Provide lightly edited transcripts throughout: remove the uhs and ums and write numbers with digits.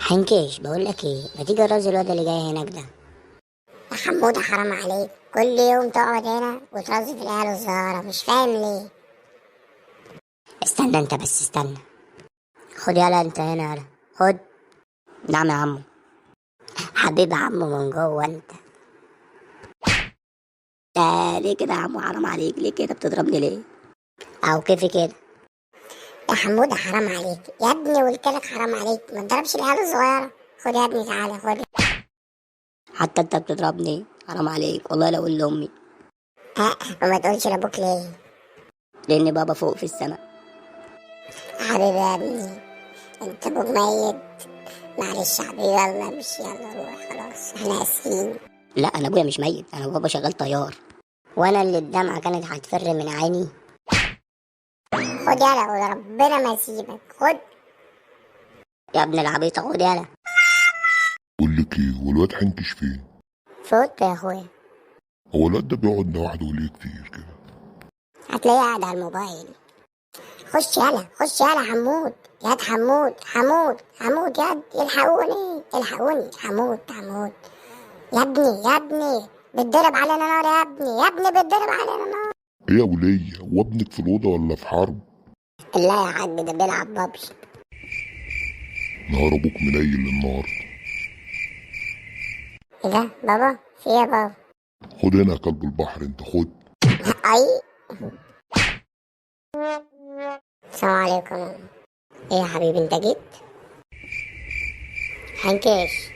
حنكيش، بقول لك ايه، ما تيجي الراجل الواد اللي جاي هناك ده؟ يا حمودة حرام عليك، كل يوم تقعد هنا وترازي في العيال الصغيرة، مش فاهم ليه. استنى انت بس استنى. خد يلا انت هنا يلا. خد. نعم يا عمو. حبيب عمو من جوه انت. ليه كده يا عمو؟ حرام عليك، ليه كده بتضربني ليه؟ او كيفي كده؟ يا حمودة حرام عليك يا ابني، قلت لك حرام عليك ما تضربش العيال الصغيرة. خد يا ابني، تعالى خد. حتى انت بتضربني؟ حرام عليك والله، لو اقول لامي. ها، وما تقولش لابوك ليه؟ لان بابا فوق في السماء. حبيبي يا ابني، انت ابوك ميت. معلش يا حبيبي، يلا مش يلا روح خلاص، احنا اسفين. لا انا ابويا مش ميت، انا بابا شغال طيار. وانا اللي الدمعه كانت هتفر من عيني. خد يلا وربنا ما يسيبك، خد. يا ابن العبيط خد يلا. بقول لك ايه، هو الواد حنكش فين؟ فوت يا اخويا. هو الواد ده بيقعد لوحده ليه كتير كده؟ هتلاقيه قاعد على الموبايل. خش يلا خش يلا حمود. ياد حمود حمود حمود، ياد الحقوني الحقوني، حمود حمود. يا ابني يا ابني، بتضرب علينا نار يا ابني، يا ابني بتضرب علينا نار. ايه يا ولية، هو ابنك في الأوضة ولا في حرب؟ لا يا حاج، ده بيلعب بابجي. نهار ابوك منيل النهارده. ايه ده بابا؟ في ايه يا بابا؟ خد هنا يا كلب البحر، انت خد. اي. السلام عليكم. ايه يا حبيبي انت جيت؟ حنكش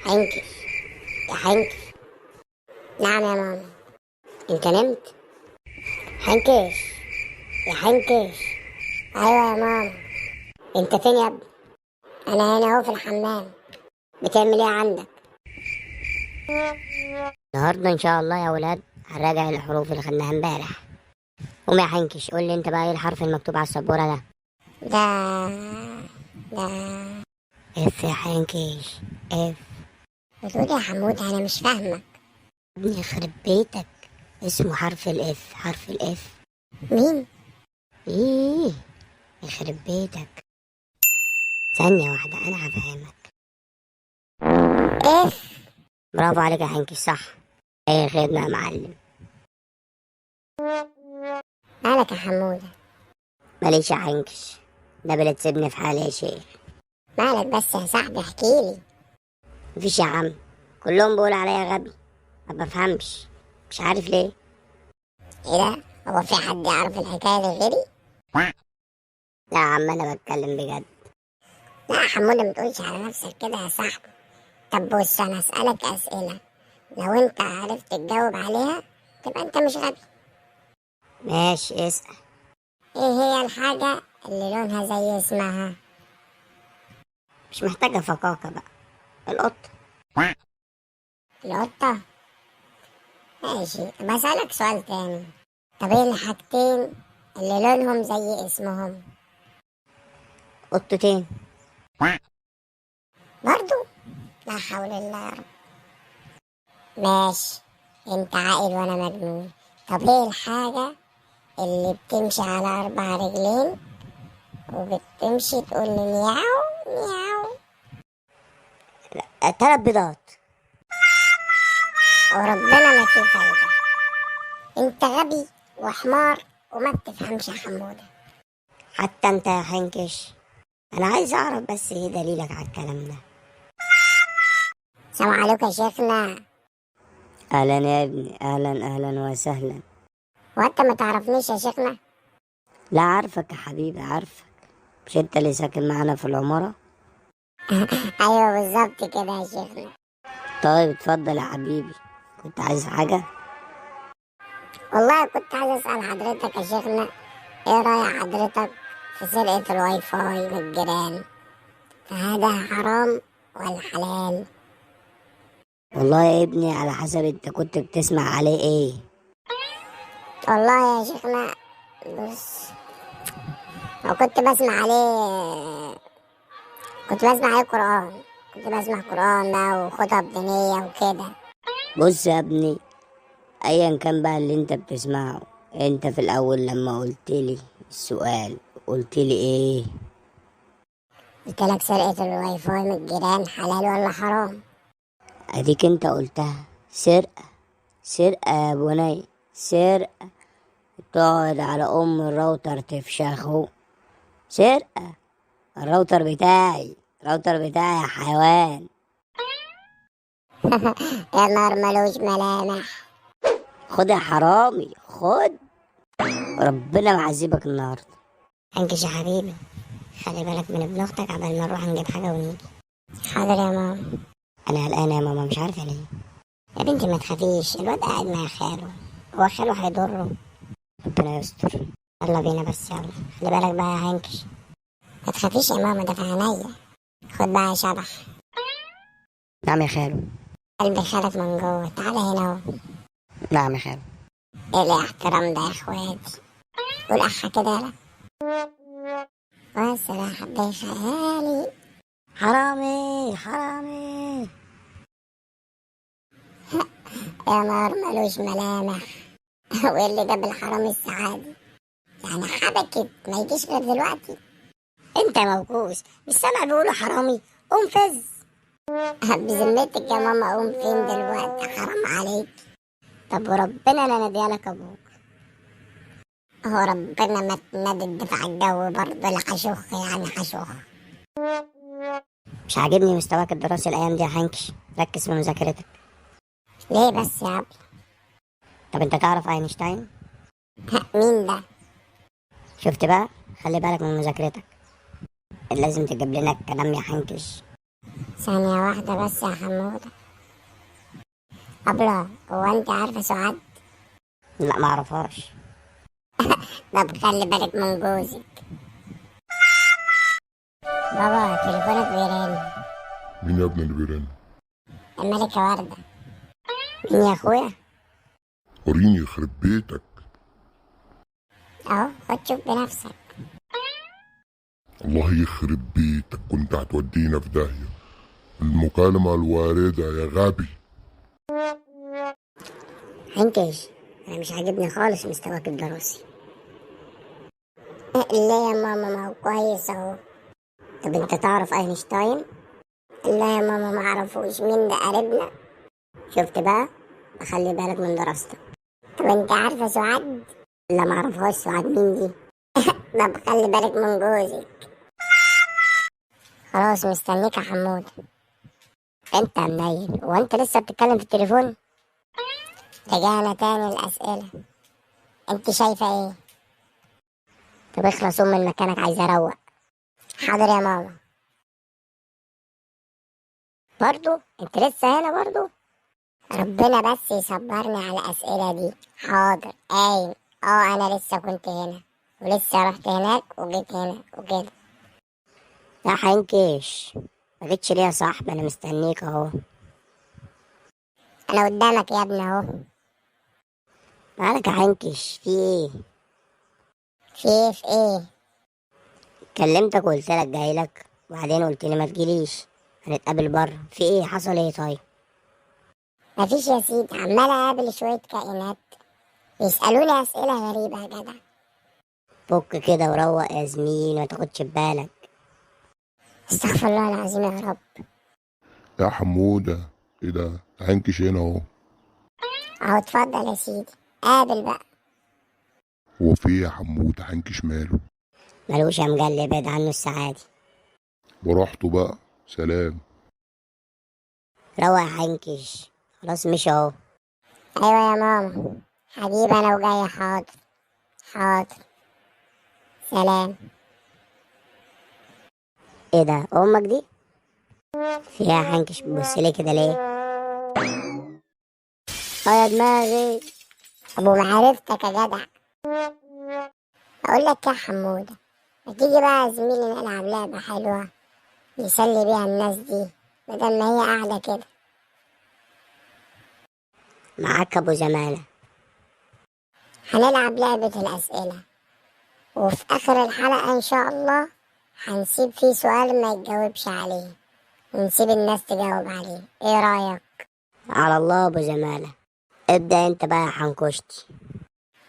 حنكش يا حنكش. نعم يا ماما. انت نمت؟ حنكش يا حنكش. ايوه يا ماما. انت فين يا ابني؟ انا هنا اهو في الحمام. بتعمل ايه عندك؟ النهارده ان شاء الله يا ولاد هنراجع الحروف اللي خدناها امبارح. قوم يا حنكش، قول لي انت بقى ايه الحرف المكتوب على السبوره ده؟ ده اف يا حنكش. اف. بتقول يا حمود انا مش فاهمك. ابني يخرب بيتك، اسمه حرف الاف، حرف الاف. مين؟ ايه؟ يخرب بيتك. ثانيه واحده انا هفهمك. اف. برافو عليك يا حنكش، صح. اي خدمه يا معلم. مالك يا حمودة؟ ماليش يا حنكش، ده بلا تسيبني في حالي يا شيخ. مالك بس يا صاحبي، احكيلي. مفيش يا عم، كلهم بيقولوا عليا غبي، ما بفهمش، مش عارف ليه. ايه ده؟ هو في حد يعرف الحكاية دي غيري؟ لا يا عم انا بتكلم بجد. لا يا حمودة، ما تقولش على نفسك كده يا صاحبي. طب بص، انا اسألك اسئلة، لو انت عرفت تجاوب عليها تبقى انت مش غبي. ماشي اسأل. ايه هي الحاجة اللي لونها زي اسمها؟ مش محتاجة فقاقة بقى. القط. القطة. ماشي، طب هسألك سؤال تاني. طب ايه الحاجتين اللي لونهم زي اسمهم؟ قطتين. برضو؟ لا حول الله يا رب. ماشي، انت عاقل وانا مجنون. طب ايه الحاجة اللي بتمشي على 4 رجلين وبتمشي تقول لي مياو مياو؟ 3 بيضات. وربنا ما في فايدة. انت غبي وحمار وما بتفهمش يا حمودة. حتى انت يا حنكش، انا عايز اعرف بس ايه دليلك على الكلام ده؟ السلام عليكم يا شيخنا. اهلا يا ابني، اهلا اهلا وسهلا. وانت ما تعرفنيش يا شيخنا؟ لا عارفك يا حبيبي، عارفك. مش انت اللي ساكن معانا في العمارة؟ ايوه بالظبط كده يا شيخنا. طيب اتفضل يا حبيبي، كنت عايز حاجة؟ والله كنت عايز اسأل حضرتك يا شيخنا، ايه رأي حضرتك في سرقة الواي فاي من الجيران؟ فهذا حرام ولا حلال؟ والله يا ابني على حسب انت كنت بتسمع عليه ايه. والله يا شيخنا، بص، لو كنت بسمع عليه قرآن. كنت بسمع قرآن بقى وخطب دينية وكده. بص يا ابني، ايا كان بقى اللي انت بتسمعه، انت في الاول لما قلت لي السؤال قلت لي ايه؟ قلت لك سرقة الواي فاي من الجيران حلال ولا حرام؟ اديك انت قلتها، سرقة. سرقة يا بني، سرقة. تقعد على الراوتر تفشخه. سرقة. الراوتر بتاعي، الراوتر بتاعي يا حيوان. يا نهار ملوش ملامح. خد يا حرامي، خد. ربنا معذبك النهارده. انكش يا حبيبي، خلي بالك من ابن اختك عبال ما نروح نجيب حاجة ونيجي. حاضر يا ماما. انا قلقانة يا ماما، مش عارفة ليه. يا بنتي ما تخافيش، الواد قاعد مع خاله، هو خاله هيضره. ربنا يستر. يلا بينا بس يلا، خلي بالك بقى يا هنكش. ما تخافيش يا ماما، ده في عينيا. خد بقى يا شبح. نعم يا خالو. قلب خالك من جوه، تعالى هنا اهو. نعم يا خالو. ايه الاحترام ده يا اخواتي؟ قول احا كده يلا. واسرع حبي خيالي. حرامي حرامي. يا نهار ملوش ملامح. وايه اللي جاب الحرام السعادي؟ يعني حبكت ما يجيش غير دلوقتي. انت موكوس، مش سامع بيقولوا حرامي؟ قوم فز. بذمتك يا ماما اقوم فين دلوقتي؟ حرام عليك. طب وربنا لا ناديالك ابوك. هو ربنا ما تنادي الدفع الجوي برضه لحشوخ، يعني حشوخ. مش عاجبني مستواك الدراسي الايام دي يا حنكش، ركز في مذاكرتك. ليه بس يا عبد؟ طب انت تعرف اينشتاين؟ مين ده؟ شفت بقى، خلي بالك من مذاكرتك. لازم تجيب لنا الكلام يا حنكش. ثانية واحدة بس يا حمودة. أبلة، هو أنت عارفة سعاد؟ لا، ما اعرفهاش. طب خلي بالك من جوزك. بابا تليفونك بيرن. مين يا ابني اللي بيرن؟ الملكة وردة. مين يا اخويا؟ وريني يخرب بيتك. أهو خد شوف بنفسك. الله يخرب بيتك، كنت هتودينا في داهية. المكالمة الواردة يا غبي. حنكش، انا مش عاجبني خالص مستواك الدراسي. ليه يا ماما؟ ما هو كويس أهو. طب انت تعرف اينشتاين؟ لا يا ماما ما اعرفوش، مين ده؟ قريبنا؟ شفت بقى، خلي بالك من دراستك. طب انت عارفة سعاد؟ لا، ما اعرفهاش. سعاد مين دي؟ طب خلي بالك من جوزك. خلاص مستنيك يا حمود. انت منيل وانت لسه بتتكلم في التليفون؟ رجعنا تاني الأسئلة. انت شايفة ايه؟ طب اخلص من مكانك، عايز اروق. حاضر يا ماما. برضو انت لسه هنا برضو؟ ربنا بس يصبرني على الأسئلة دي. حاضر قايم. انا لسه كنت هنا، ولسه رحت هناك وجيت هنا وكده. لا حنكش، ما جيتش ليه يا صاحبي؟ انا مستنيك اهو. انا قدامك يا ابني اهو. مالك يا حنكش، في ايه؟ في ايه؟ كلمتك وقلت لك جاي لك، وبعدين قلت لي ما تجيليش، هنتقابل بره. في ايه؟ حصل ايه طيب؟ مفيش يا سيدي، عمال اقابل شوية كائنات بيسألوني أسئلة غريبة يا جدع. فك كده وروق يا زميل، ما تاخدش ببالك. استغفر الله العظيم يا رب. يا حمودة، ايه ده؟ هنكش هنا اهو. اهو اتفضل يا سيدي، قابل بقى. هو في ايه يا حمودة؟ هنكش ماله؟ ملوش يا مجلي، ابعد عنه السعادي. براحته بقى، سلام. روق يا حنكش، خلاص مشي اهو. ايوه يا ماما، هجيب انا وجاية. حاضر حاضر، سلام. ايه ده، امك دي؟ فيها يا حنكش، بتبصلي كده ليه؟ يا دماغي. ابو معرفتك يا جدع. اقول لك يا حمودة، ما تيجي بقى يا زميلي نلعب لعبة حلوة نسلي بيها الناس دي بدل ما هي قاعدة كده. معاك ابو زمانة. هنلعب لعبة الأسئلة، وفي آخر الحلقة إن شاء الله هنسيب فيه سؤال ما يتجاوبش عليه، ونسيب الناس تجاوب عليه. ايه رأيك؟ على الله ابو زمانة. ابدأ انت بقى يا حنكشتي.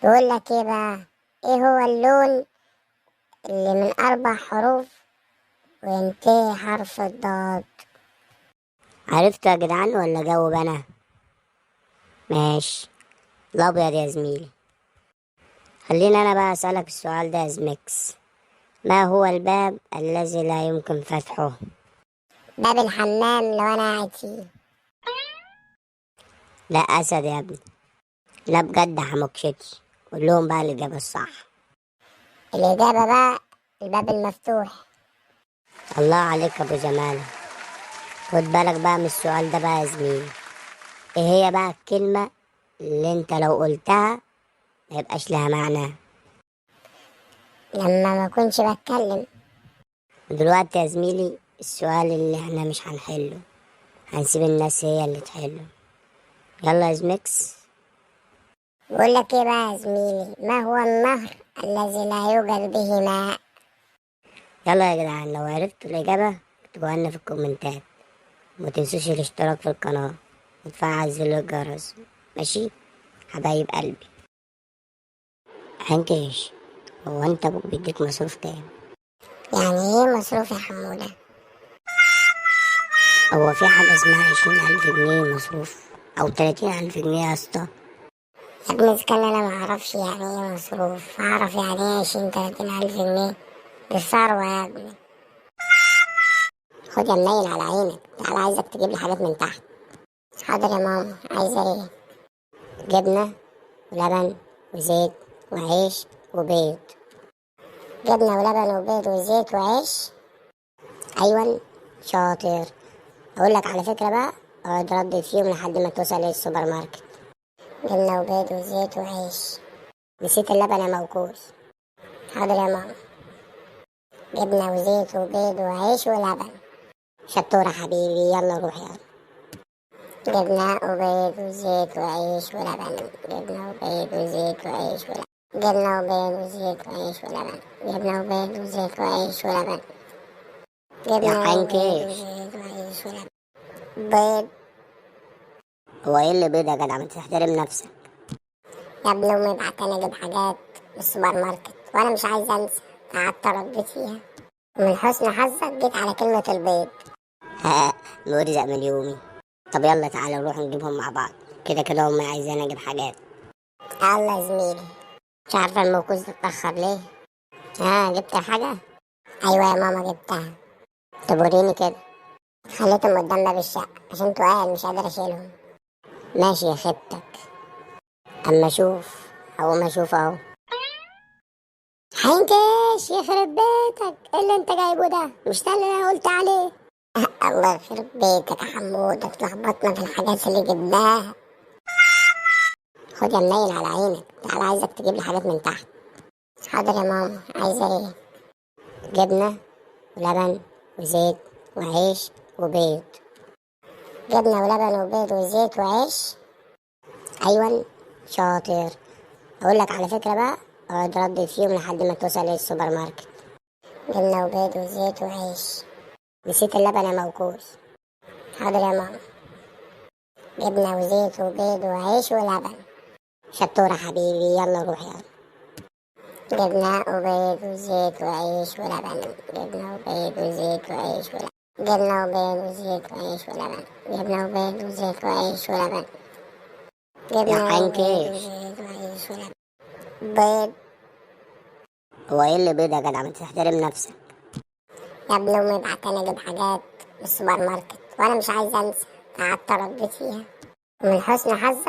بقول لك ايه بقى، ايه هو اللون اللي من 4 حروف وينتهي حرف الضاد. عرفتوا يا جدعان ولا جاوب أنا؟ ماشي. الأبيض يا زميلي. خليني أنا بقى أسألك السؤال ده يا زميكس. ما هو الباب الذي لا يمكن فتحه؟ باب الحمام لو أنا قاعد فيه. لا أسد يا ابني. لا بجد حموكشتش. قول لهم بقى الإجابة الصح. الإجابة بقى الباب المفتوح. الله عليك يا أبو جمال. خد بالك بقى من السؤال ده بقى يا زميلي. إيه هي بقى الكلمة اللي أنت لو قلتها ما يبقاش لها معنى؟ لما ما كنتش بتكلم. دلوقتي يا زميلي السؤال اللي احنا مش هنحله، هنسيب الناس هي اللي تحله. يلا يا زميكس. بقول لك ايه بقى يا زميلي، ما هو النهر الذي لا يوجد به ماء؟ يلا يا جدعان لو عرفتوا الإجابة اكتبوها لنا في الكومنتات. وما تنسوش الاشتراك في القناة وتفعل زر الجرس. ماشي حبايب قلبي. حنكش، هو انت ابوك بيديك مصروف كام؟ يعني ايه مصروف يا حمودة؟ هو في حاجة اسمها 20,000 جنيه مصروف أو 30,000 جنيه يا اسطى؟ يا ابني إذا كان أنا معرفش يعني ايه مصروف، أعرف يعني ايه 20-30 ألف جنيه؟ دي ثروة يا ابني. خد يا منيل على عينك، تعالى عايزك تجيب لي حاجات من تحت. حاضر يا ماما، عايزة ايه؟ جبنة ولبن وزيت وعيش وبيض. جبنة ولبن وبيض وزيت وعيش. أيوة شاطر. أقول لك على فكرة بقى، اقعد ردد فيهم لحد ما توصل للسوبر ماركت. جبنة وبيض وزيت وعيش. نسيت اللبن يا موكوس. حاضر يا ماما. جبنة وزيت وبيض وعيش ولبن. شطورة حبيبي، يلا روح يلا. جبنة وبيض وزيت وعيش ولبن. جبنة وبيض وزيت وعيش ولبن. جبنة وبيض وزيت وعيش ولبن. جبنة وبيض وزيت وعيش ولبن. يا جبنة وبيض حنكش، وزيت وعيش ولبن. بيض. هو ايه اللي بيض يا جدع؟ ما تحترم نفسك. يا ابني أمي بعتني أجيب حاجات من السوبر ماركت وأنا مش عايزة أنسى، قعدت أردد فيها ومن حسن حظك جيت على كلمة البيض. مرزق من يومي. طب يلا تعالى نروح نجيبهم مع بعض، كده كده امي عايزاني اجيب حاجات. يلا يا زميلي. مش عارفة الموكوس ده اتأخر ليه؟ جبت حاجة؟ أيوة يا ماما جبتها. طب وريني كده. خليتهم قدام باب الشقة عشان تقال مش قادر أشيلهم. ماشي يا خيبتك. اما اشوف اقوم اشوف اهو. حنكش يخرب بيتك، ايه اللي انت جايبه ده؟ مش ده اللي انا قلت عليه؟ الله يخرب بيتك يا حمودة، اتلخبطنا في الحاجات اللي جبناها. خد يا منيل على عينك، تعالى عايزك تجيب لي حاجات من تحت. حاضر يا ماما، عايزة ايه؟ جبنة ولبن وزيت وعيش وبيض. جبنة ولبن وبيض وزيت وعيش. ايوه شاطر. اقول لك على فكرة بقى، اقعد ردد فيهم لحد ما توصل للسوبر ماركت. جبنة وبيض وزيت وعيش. نسيت اللبن يا موكوس. حاضر يا ماما. جبنة وزيت وبيض وعيش ولبن. شطورة حبيبي، يلا روح يلا. جبنة وبيض وزيت وعيش ولبن. جبنة وبيض وزيت وعيش ولبن. جبنة وبيض وزيت وعيش ولبن. جبنة وبيض وزيت وعيش ولبن. جبنة وبيض وزيت وعيش ولبن. بيض. هو ايه اللي بيض يا جدع؟ ما تحترم نفسك. يا ابني أمي بعتني أجيب حاجات من السوبر ماركت وأنا مش عايزة أنسى، قعدت أردد فيها ومن حسن حظك